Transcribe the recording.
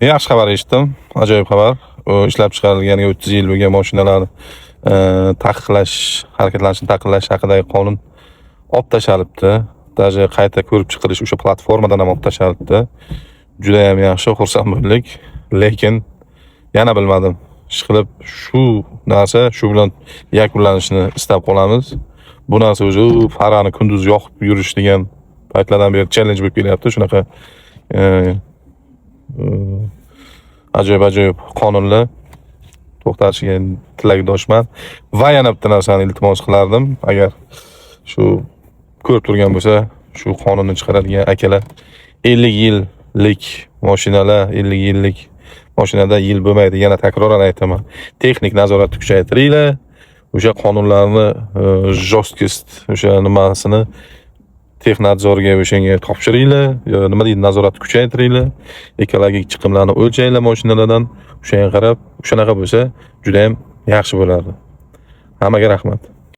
Yaxshi xabar eshitdim. Ajoyib xabar. Ishlab chiqarilganiga 30 yil bo'lgan mashinalar taqiqlash, harakatlanishni taqiqlash haqidagi qonun olib tashalibdi. Даже qayta ko'rib chiqilish o'sha platformadan ham olib tashalibdi. Juda ham yaxshi, xursand bo'ldik. Lekin yana bilmadim. Ishqilib shu narsa shu bilan yakunlanishini istab qolamiz. Bu narsa o'zi farani kunduz yoqib yurish degan paytlardan beri challenge bo'lib kelyapti. Shunaqa ajoyib qonunlar to'xtatishiga tilakdoshman va yana bitta narsani iltimos qilardim. Agar shu ko'rib turgan bo'lsa, shu qonunni chiqaradigan akalar 50 yillik mashinalar, 50 yillik mashinada yil bo'lmaydi. Yana takroran aytaman. Texnik nazoratni kuchaytiringlar. O'sha qonunlarni jostkost, o'sha nimasini texnadzorga o'shanga topshiringlar, nima deydi, nazoratni kuchaytiringlar. Ekologik chiqimlarni o'lchanglar mashinalardan. O'shanga qarab, o'shanaqa bo'lsa, juda ham yaxshi bo'lardi. Hammaga rahmat.